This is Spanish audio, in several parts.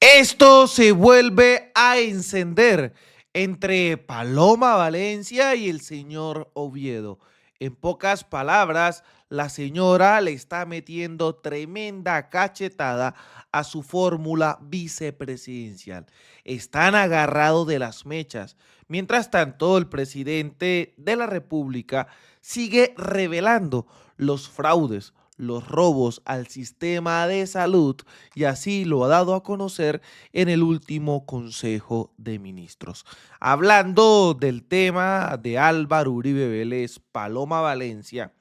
Esto se vuelve a encender entre Paloma Valencia y el señor Oviedo. En pocas palabras, la señora le está metiendo tremenda cachetada a su fórmula vicepresidencial. Están agarrados de las mechas. Mientras tanto, el presidente de la República sigue revelando los fraudes, los robos al sistema de salud, y así lo ha dado a conocer en el último Consejo de Ministros. Hablando del tema de Álvaro Uribe Vélez, Paloma Valencia,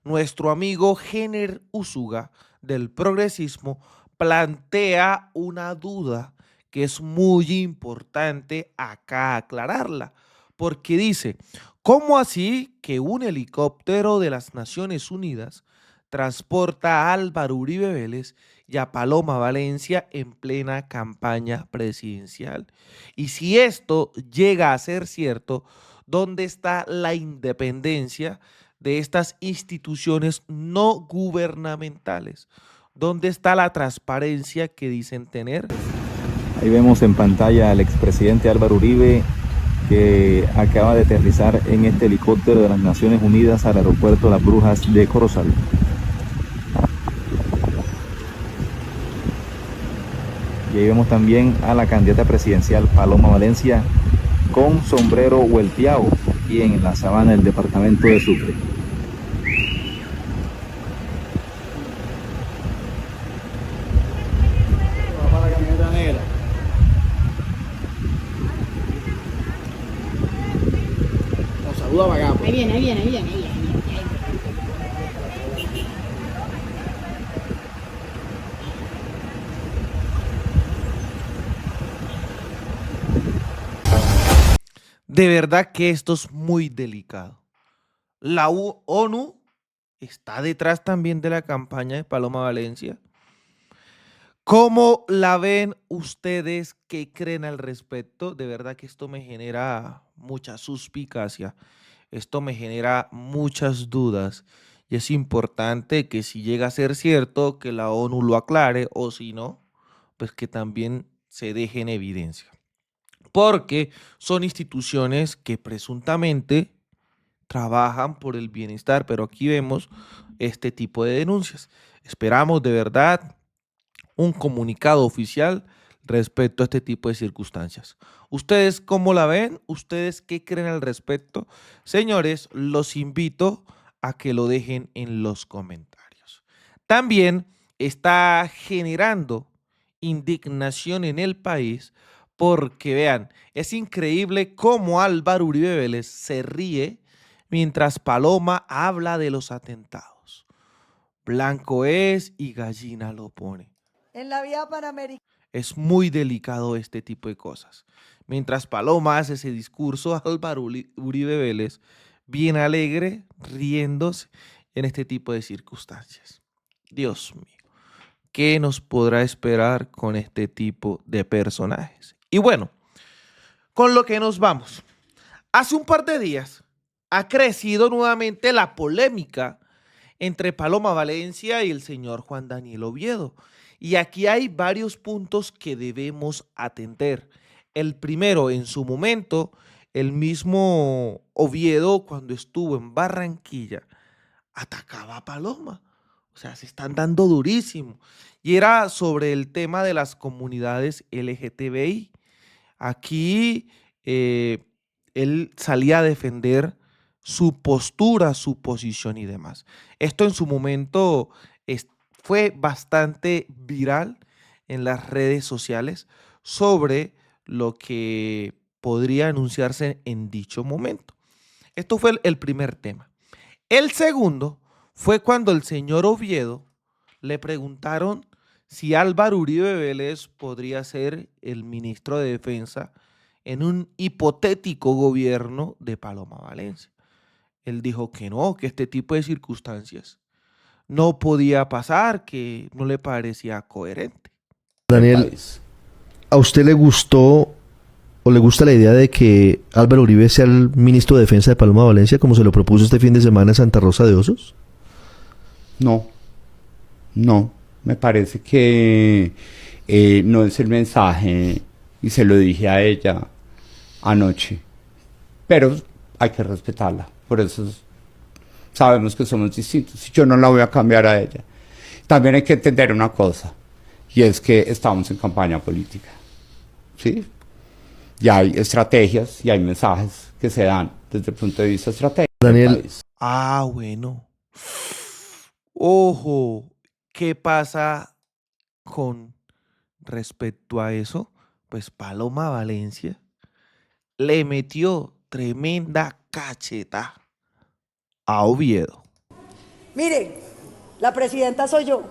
nuestro amigo Géner Usuga del progresismo plantea una duda que es muy importante acá aclararla, porque dice, ¿cómo así que un helicóptero de las Naciones Unidas transporta a Álvaro Uribe Vélez y a Paloma Valencia en plena campaña presidencial? Y si esto llega a ser cierto, ¿dónde está la independencia de estas instituciones no gubernamentales? ¿Dónde está la transparencia que dicen tener? Ahí vemos en pantalla al expresidente Álvaro Uribe, que acaba de aterrizar en este helicóptero de las Naciones Unidas al aeropuerto Las Brujas de Corozal. Y ahí vemos también a la candidata presidencial Paloma Valencia con sombrero vuelteado y en la sabana del departamento de Sucre. Ahí viene, ahí viene, ahí viene, ahí viene. De verdad que esto es muy delicado. La ONU está detrás también de la campaña de Paloma Valencia. ¿Cómo la ven ustedes? ¿Qué creen al respecto? De verdad que esto me genera mucha suspicacia. Esto me genera muchas dudas. Y es importante que si llega a ser cierto, que la ONU lo aclare, o si no, pues que también se deje en evidencia. Porque son instituciones que presuntamente trabajan por el bienestar, pero aquí vemos este tipo de denuncias. Esperamos de verdad un comunicado oficial respecto a este tipo de circunstancias. ¿Ustedes cómo la ven? ¿Ustedes qué creen al respecto? Señores, los invito a que lo dejen en los comentarios. También está generando indignación en el país porque, vean, es increíble cómo Álvaro Uribe Vélez se ríe mientras Paloma habla de los atentados. Blanco es y gallina lo pone. En la vía panamericana. Es muy delicado este tipo de cosas. Mientras Paloma hace ese discurso, Álvaro Uribe Vélez, bien alegre, riéndose en este tipo de circunstancias. Dios mío, ¿qué nos podrá esperar con este tipo de personajes? Y bueno, con lo que nos vamos. Hace un par de días ha crecido nuevamente la polémica entre Paloma Valencia y el señor Juan Daniel Oviedo. Y aquí hay varios puntos que debemos atender. El primero, en su momento, el mismo Oviedo, cuando estuvo en Barranquilla, atacaba a Paloma. O sea, se están dando durísimo. Y era sobre el tema de las comunidades LGTBI. Aquí él salía a defender su postura, su posición y demás. Esto en su momento fue bastante viral en las redes sociales sobre lo que podría anunciarse en dicho momento. Esto fue el primer tema. El segundo fue cuando el señor Oviedo le preguntaron si Álvaro Uribe Vélez podría ser el ministro de Defensa en un hipotético gobierno de Paloma Valencia. Él dijo que no, que este tipo de circunstancias no podía pasar, que no le parecía coherente. Daniel, ¿a usted le gustó o le gusta la idea de que Álvaro Uribe sea el ministro de Defensa de Paloma Valencia, como se lo propuso este fin de semana en Santa Rosa de Osos? No, me parece que no es el mensaje, y se lo dije a ella anoche, pero hay que respetarla, por eso sabemos que somos distintos, y yo no la voy a cambiar a ella. También hay que entender una cosa, y es que estamos en campaña política, ¿sí? Y hay estrategias y hay mensajes que se dan desde el punto de vista estratégico. Daniel, Ah, bueno. Ojo, ¿qué pasa con respecto a eso? Pues Paloma Valencia le metió tremenda cacheta a Oviedo. Miren, la presidenta soy yo,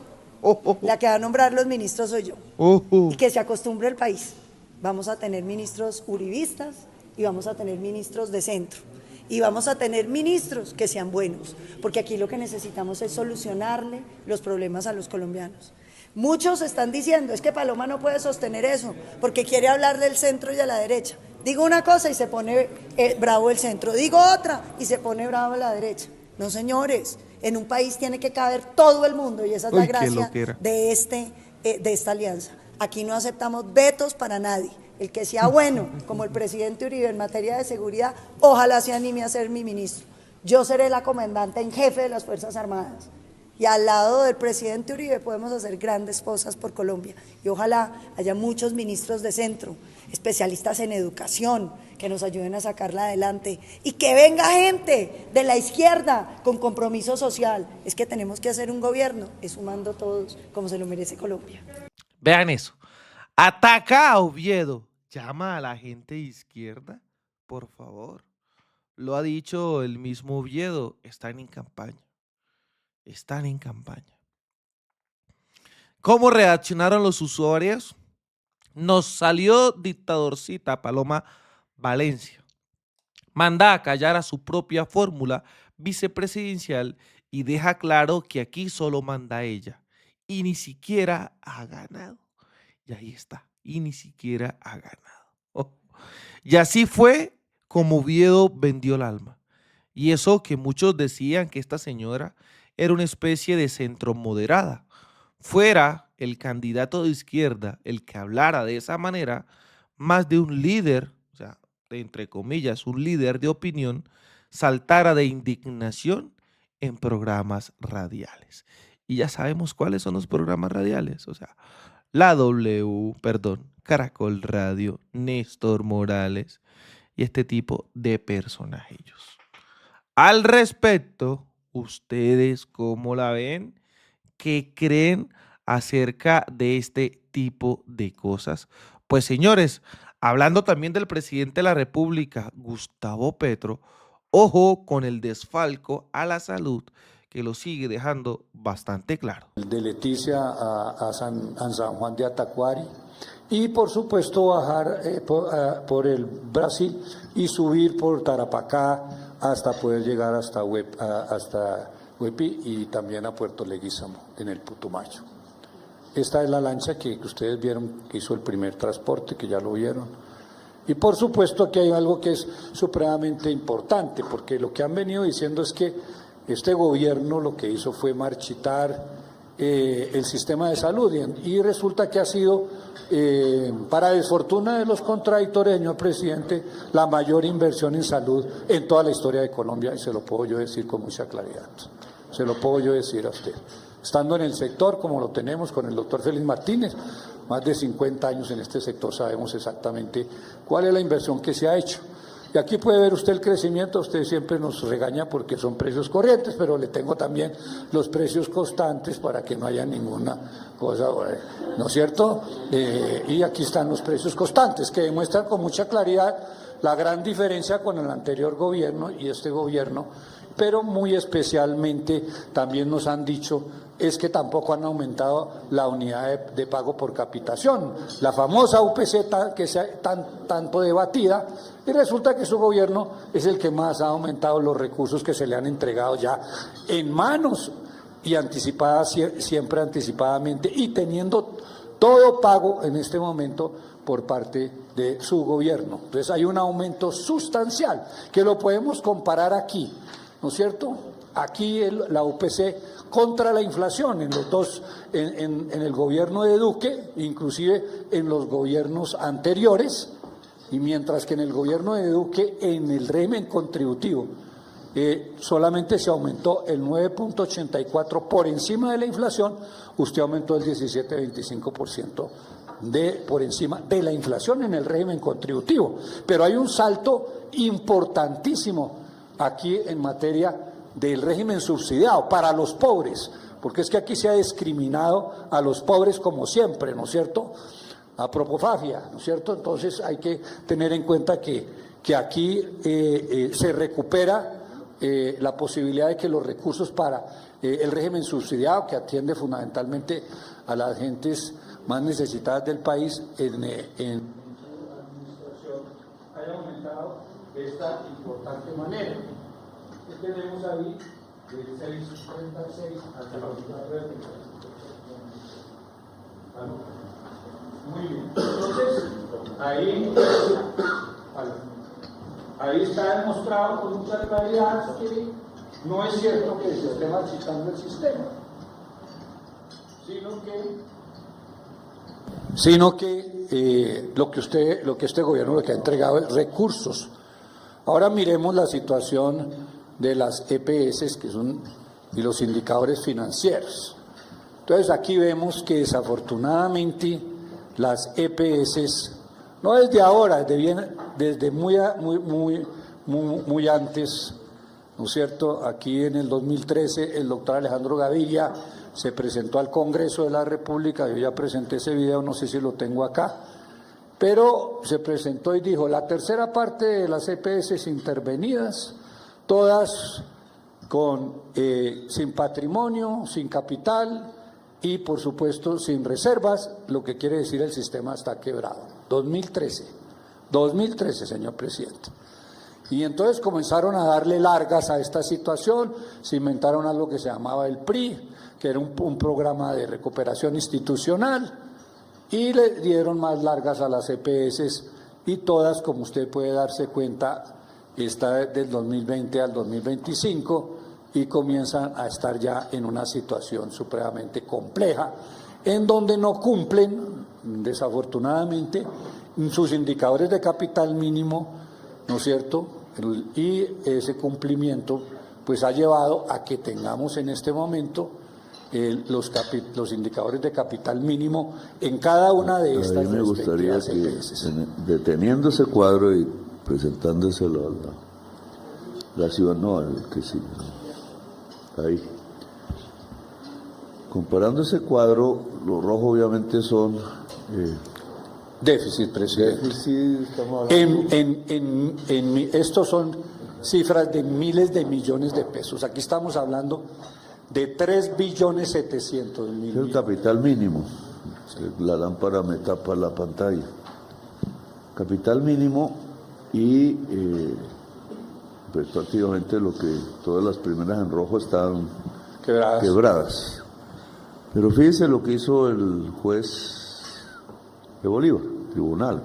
Ojo, la que va a nombrar los ministros soy yo. ojo. Y que se acostumbre el país. Vamos a tener ministros uribistas y vamos a tener ministros de centro. Y vamos a tener ministros que sean buenos, porque aquí lo que necesitamos es solucionarle los problemas a los colombianos. Muchos están diciendo, es que Paloma no puede sostener eso, porque quiere hablar del centro y de la derecha. Digo una cosa y se pone bravo el centro, digo otra y se pone bravo la derecha. No, señores, en un país tiene que caber todo el mundo y esa es la Uy, qué gracia loquera. de esta alianza. Aquí no aceptamos vetos para nadie. El que sea bueno, como el presidente Uribe en materia de seguridad, ojalá se anime a ser mi ministro. Yo seré la comandante en jefe de las Fuerzas Armadas. Y al lado del presidente Uribe podemos hacer grandes cosas por Colombia. Y ojalá haya muchos ministros de centro, especialistas en educación, que nos ayuden a sacarla adelante. Y que venga gente de la izquierda con compromiso social. Es que tenemos que hacer un gobierno, es sumando todos como se lo merece Colombia. Vean eso. Ataca a Oviedo. Llama a la gente de izquierda. Por favor. Lo ha dicho el mismo Oviedo. Están en campaña. Están en campaña. ¿Cómo reaccionaron los usuarios? Nos salió dictadorcita Paloma Valencia. Manda a callar a su propia fórmula vicepresidencial y deja claro que aquí solo manda ella. Y ni siquiera ha ganado. Y ahí está. Y ni siquiera ha ganado. Oh. Y así fue como Oviedo vendió el alma. Y eso que muchos decían que esta señora era una especie de centro moderada. Fuera el candidato de izquierda el que hablara de esa manera, más de un líder, o sea, entre comillas, un líder de opinión, saltara de indignación en programas radiales. Y ya sabemos cuáles son los programas radiales, o sea, Caracol Radio, Néstor Morales y este tipo de personajillos. Al respecto, ¿ustedes cómo la ven? ¿Qué creen acerca de este tipo de cosas? Pues señores, hablando también del presidente de la República, Gustavo Petro, ojo con el desfalco a la salud que lo sigue dejando bastante claro. De Leticia a San Juan de Atacuari y por supuesto bajar por el Brasil y subir por Tarapacá hasta poder llegar hasta Huepi y también a Puerto Leguízamo en el Putumayo. Esta es la lancha que ustedes vieron que hizo el primer transporte, que ya lo vieron. Y por supuesto que hay algo que es supremamente importante, porque lo que han venido diciendo es que este gobierno lo que hizo fue marchitar el sistema de salud y resulta que ha sido, para desfortuna de los contradictores, señor presidente, la mayor inversión en salud en toda la historia de Colombia, y se lo puedo yo decir con mucha claridad, se lo puedo yo decir a usted. Estando en el sector como lo tenemos con el doctor Félix Martínez, más de 50 años en este sector, sabemos exactamente cuál es la inversión que se ha hecho. Y aquí puede ver usted el crecimiento, usted siempre nos regaña porque son precios corrientes, pero le tengo también los precios constantes para que no haya ninguna cosa, ¿no es cierto? Y aquí están los precios constantes, que demuestran con mucha claridad la gran diferencia con el anterior gobierno y este gobierno, pero muy especialmente también nos han dicho es que tampoco han aumentado la unidad de pago por capitación, la famosa UPC que se ha tanto debatida, y resulta que su gobierno es el que más ha aumentado los recursos que se le han entregado ya en manos y anticipadas, siempre anticipadamente, y teniendo todo pago en este momento por parte de su gobierno. Entonces hay un aumento sustancial que lo podemos comparar aquí, ¿no es cierto?, aquí la UPC contra la inflación en los dos, en el gobierno de Duque, inclusive en los gobiernos anteriores, y mientras que en el gobierno de Duque, en el régimen contributivo, solamente se aumentó el 9.84 por encima de la inflación, usted aumentó el 17.25% por encima de la inflación en el régimen contributivo. Pero hay un salto importantísimo aquí en materia del régimen subsidiado para los pobres, porque es que aquí se ha discriminado a los pobres como siempre, ¿no es cierto?, a propofafia, ¿no es cierto? Entonces hay que tener en cuenta que aquí se recupera la posibilidad de que los recursos para el régimen subsidiado, que atiende fundamentalmente a las gentes más necesitadas del país, en administración haya aumentado de esta importante manera. ¿Qué tenemos ahí? De 6.36 hasta los 9. Muy bien. Entonces, ahí está demostrado con mucha claridad que no es cierto que se esté marchitando el sistema, sino que lo que este gobierno lo que ha entregado es recursos. Ahora miremos la situación de las EPS y los indicadores financieros. Entonces aquí vemos que desafortunadamente las EPS, no desde ahora, desde muy antes, ¿no es cierto? Aquí en el 2013 el doctor Alejandro Gaviria se presentó al Congreso de la República, yo ya presenté ese video, no sé si lo tengo acá, pero se presentó y dijo, la tercera parte de las EPS intervenidas, todas sin patrimonio, sin capital y por supuesto sin reservas, lo que quiere decir el sistema está quebrado. 2013, señor presidente. Y entonces comenzaron a darle largas a esta situación, se inventaron algo que se llamaba el PRI, que era un programa de recuperación institucional, y le dieron más largas a las EPS, y todas, como usted puede darse cuenta, está del 2020 al 2025, y comienzan a estar ya en una situación supremamente compleja, en donde no cumplen, desafortunadamente, sus indicadores de capital mínimo, ¿no es cierto? Y ese cumplimiento pues ha llevado a que tengamos en este momento los indicadores de capital mínimo en cada una de estas. A mí me gustaría que, deteniendo ese cuadro y presentándoselo a la ciudad, no, al que sí, ahí. Comparando ese cuadro, lo rojo obviamente son... déficit, presidente. Déficit, estamos hablando... Estos son cifras de miles de millones de pesos. Aquí estamos hablando de 3.700.000.000. Es el capital mínimo. La lámpara me tapa la pantalla. Capital mínimo y pues prácticamente lo que todas las primeras en rojo están quebradas. Pero fíjese lo que hizo el juez de Bolívar, tribunal.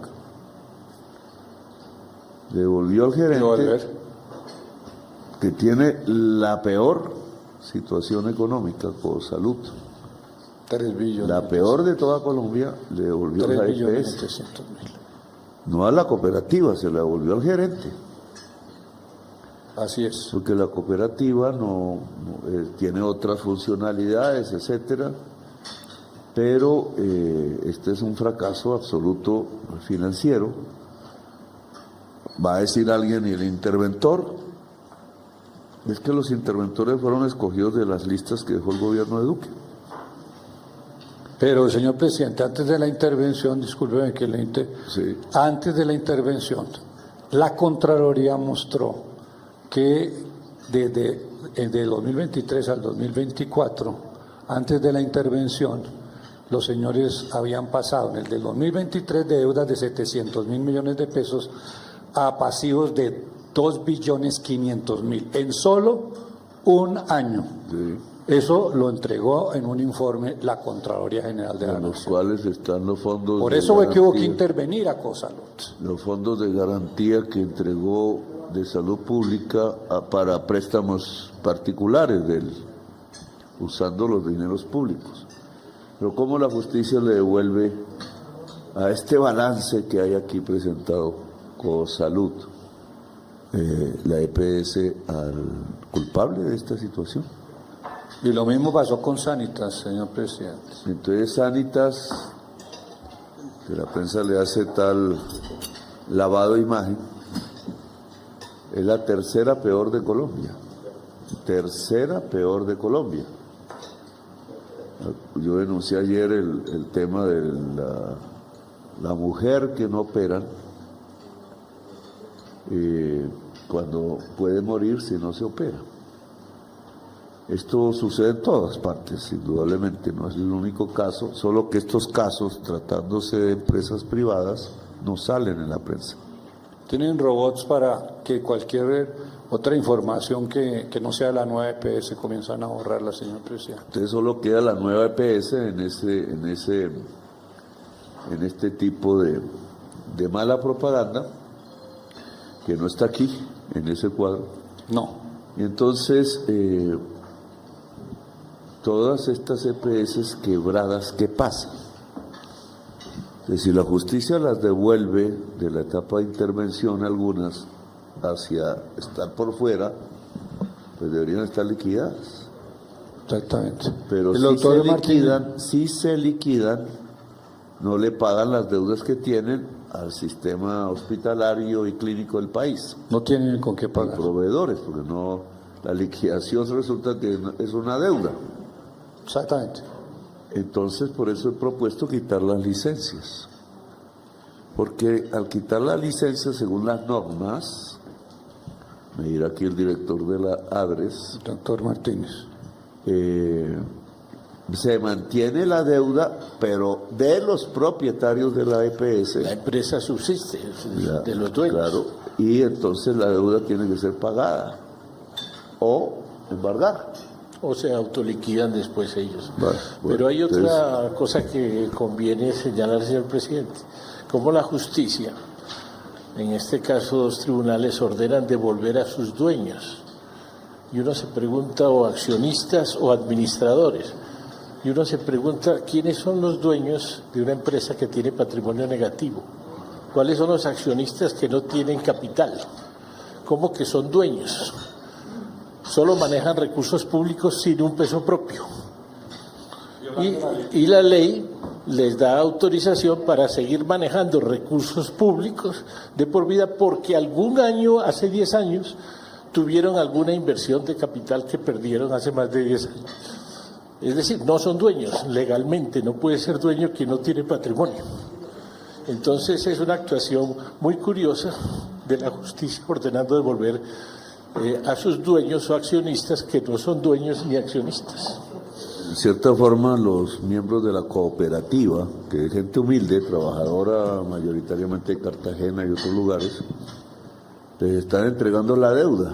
Devolvió al gerente que tiene la peor situación económica por salud. 3 billones. La peor de toda Colombia le devolvió a la EPS. No a la cooperativa, se la devolvió al gerente. Así es. Porque la cooperativa tiene otras funcionalidades, etcétera, pero este es un fracaso absoluto financiero. Va a decir alguien, ¿y el interventor? Es que los interventores fueron escogidos de las listas que dejó el gobierno de Duque. Pero, señor presidente, antes de la intervención, discúlpeme que sí. Antes de la intervención, la Contraloría mostró que desde 2023 al 2024, antes de la intervención, los señores habían pasado en el del 2023 de deudas de 700.000 millones de pesos a pasivos de 2.500.000 en solo un año. Sí. Eso lo entregó en un informe la Contraloría General de la Nación. En los cuales están los fondos. Por eso fue que hubo que intervenir a Cosalot. Los fondos de garantía que entregó de salud pública para préstamos particulares usando los dineros públicos. Pero ¿cómo la justicia le devuelve a este balance que hay aquí presentado con salud la EPS al culpable de esta situación? Y lo mismo pasó con Sanitas, señor presidente. Entonces Sanitas, que la prensa le hace tal lavado de imagen, es la tercera peor de Colombia. Tercera peor de Colombia. Yo denuncié ayer el tema de la mujer que no operan cuando puede morir si no se opera. Esto sucede en todas partes, indudablemente, no es el único caso, solo que estos casos, tratándose de empresas privadas, no salen en la prensa. ¿Tienen robots para que cualquier otra información que no sea la nueva EPS comienzan a borrarla, señor presidente? Entonces solo queda la nueva EPS en este tipo de mala propaganda, que no está aquí, en ese cuadro. No. Y entonces, todas estas EPS quebradas, ¿qué pasa? Si la justicia las devuelve de la etapa de intervención algunas hacia estar por fuera, pues deberían estar liquidadas. Exactamente. Pero si se liquidan, no le pagan las deudas que tienen al sistema hospitalario y clínico del país. No tienen con qué pagar. Proveedores, porque no, la liquidación resulta que es una deuda. Exactamente. Entonces, por eso he propuesto quitar las licencias. Porque al quitar las licencias, según las normas, me dirá aquí el director de la ADRES, doctor Martínez, se mantiene la deuda, pero de los propietarios de la EPS. La empresa subsiste, de los dueños. Claro, y entonces la deuda tiene que ser pagada o embargar. O se autoliquidan después ellos. Bueno, pero hay otra cosa que conviene señalar, señor presidente. Como la justicia, en este caso 2 tribunales, ordenan devolver a sus dueños. Y uno se pregunta, o accionistas o administradores. Y uno se pregunta, ¿quiénes son los dueños de una empresa que tiene patrimonio negativo? ¿Cuáles son los accionistas que no tienen capital? ¿Cómo que son dueños? Solo manejan recursos públicos sin un peso propio. Y la ley les da autorización para seguir manejando recursos públicos de por vida porque algún año, hace 10 años, tuvieron alguna inversión de capital que perdieron hace más de 10 años. Es decir, no son dueños legalmente, no puede ser dueño quien no tiene patrimonio. Entonces es una actuación muy curiosa de la justicia ordenando devolver a sus dueños o accionistas que no son dueños ni accionistas. En cierta forma, los miembros de la cooperativa, que es gente humilde, trabajadora mayoritariamente de Cartagena y otros lugares, les están entregando la deuda.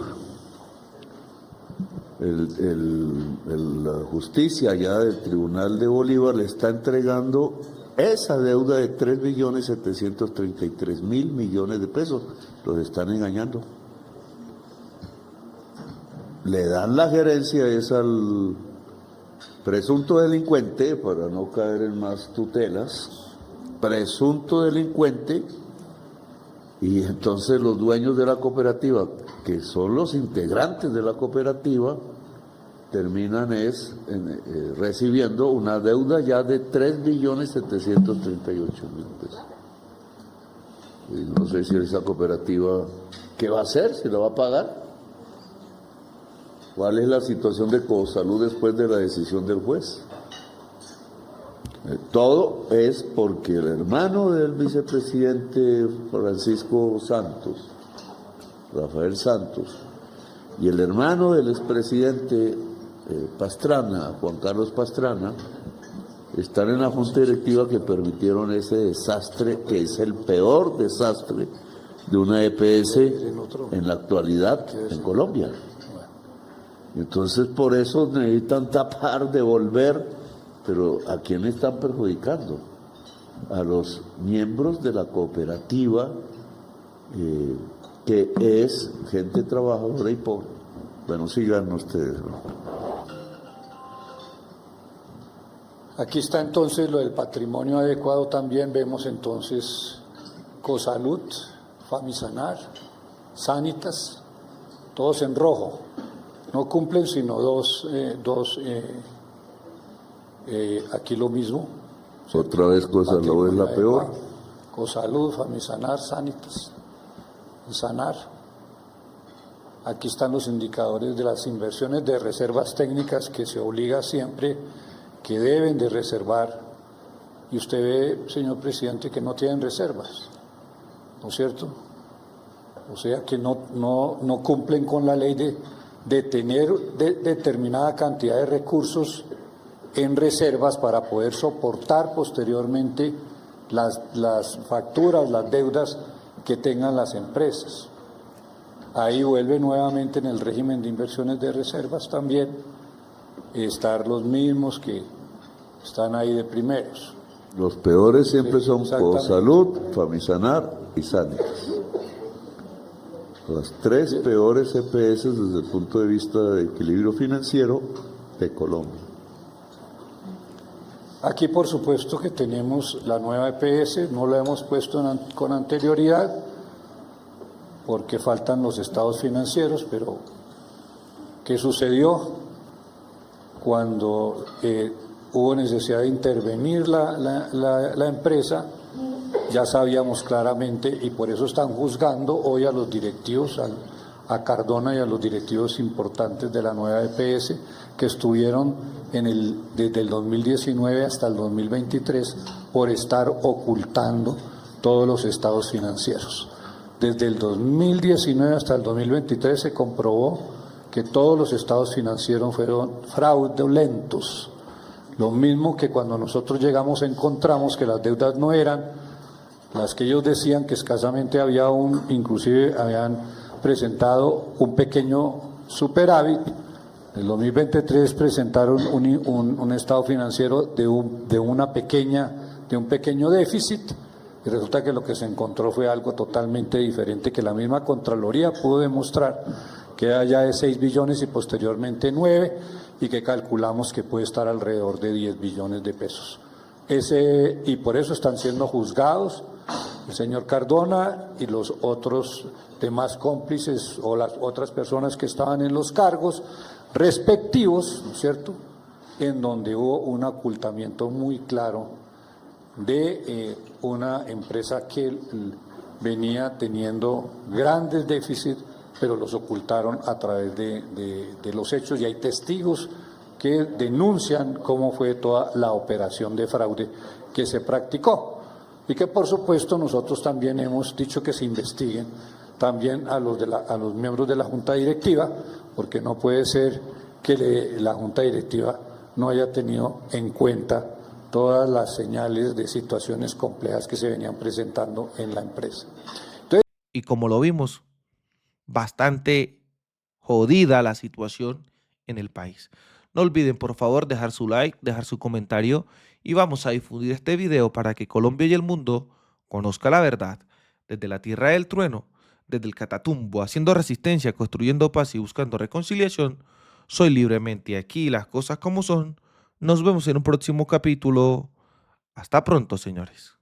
La justicia allá del Tribunal de Bolívar le está entregando esa deuda de 3.733.000 millones de pesos. Los están engañando. Le dan la gerencia es al presunto delincuente, para no caer en más tutelas, presunto delincuente, y entonces los dueños de la cooperativa, que son los integrantes de la cooperativa, terminan recibiendo una deuda ya de 3.738.000 pesos. Y no sé si esa cooperativa, ¿qué va a hacer? ¿Se la va a pagar? ¿Cuál es la situación de Cosalud después de la decisión del juez? Todo es porque el hermano del vicepresidente Francisco Santos, Rafael Santos, y el hermano del expresidente Pastrana, Juan Carlos Pastrana, están en la junta directiva que permitieron ese desastre, que es el peor desastre de una EPS en la actualidad en Colombia. Entonces por eso necesitan tapar, devolver, pero ¿a quién están perjudicando? A los miembros de la cooperativa que es gente trabajadora y pobre. Bueno, sigan ustedes, ¿no? Aquí está entonces lo del patrimonio adecuado también. Vemos entonces Cosalud, Famisanar, Sanitas, todos en rojo. No cumplen sino dos, aquí lo mismo. Otra vez Cosalud es la peor. Cosalud, Famisanar, Sanitas, Sanar. Aquí están los indicadores de las inversiones de reservas técnicas que se obliga siempre, que deben de reservar. Y usted ve, señor presidente, que no tienen reservas, ¿no es cierto? O sea que no cumplen con la ley de tener determinada cantidad de recursos en reservas para poder soportar posteriormente las facturas, las deudas que tengan las empresas. Ahí vuelve nuevamente en el régimen de inversiones de reservas también estar los mismos que están ahí de primeros. Los peores siempre Sí, son exactamente. Cosalud, Famisanar y Sanitas. Las tres peores EPS desde el punto de vista de equilibrio financiero de Colombia. Aquí por supuesto que tenemos la nueva EPS, no la hemos puesto con anterioridad porque faltan los estados financieros, pero ¿qué sucedió cuando hubo necesidad de intervenir la empresa? Ya sabíamos claramente y por eso están juzgando hoy a los directivos, a Cardona y a los directivos importantes de la nueva EPS que estuvieron desde el 2019 hasta el 2023 por estar ocultando todos los estados financieros. Desde el 2019 hasta el 2023 se comprobó que todos los estados financieros fueron fraudulentos. Lo mismo que cuando nosotros llegamos encontramos que las deudas no eran las que ellos decían, que escasamente había inclusive habían presentado un pequeño superávit. En el 2023 presentaron un estado financiero de un pequeño déficit, y resulta que lo que se encontró fue algo totalmente diferente, que la misma Contraloría pudo demostrar que era ya de 6 billones y posteriormente 9, y que calculamos que puede estar alrededor de 10 billones de pesos. Y por eso están siendo juzgados el señor Cardona y los otros demás cómplices o las otras personas que estaban en los cargos respectivos, ¿no es cierto?, en donde hubo un ocultamiento muy claro de una empresa que venía teniendo grandes déficits, pero los ocultaron a través de los hechos, y hay testigos que denuncian cómo fue toda la operación de fraude que se practicó. Y que por supuesto nosotros también hemos dicho que se investiguen también a los miembros de la Junta Directiva, porque no puede ser que la Junta Directiva no haya tenido en cuenta todas las señales de situaciones complejas que se venían presentando en la empresa. Y como lo vimos, bastante jodida la situación en el país. No olviden, por favor, dejar su like, dejar su comentario, y vamos a difundir este video para que Colombia y el mundo conozca la verdad. Desde la tierra del trueno, desde el Catatumbo, haciendo resistencia, construyendo paz y buscando reconciliación, soy Libremente aquí, las cosas como son. Nos vemos en un próximo capítulo. Hasta pronto, señores.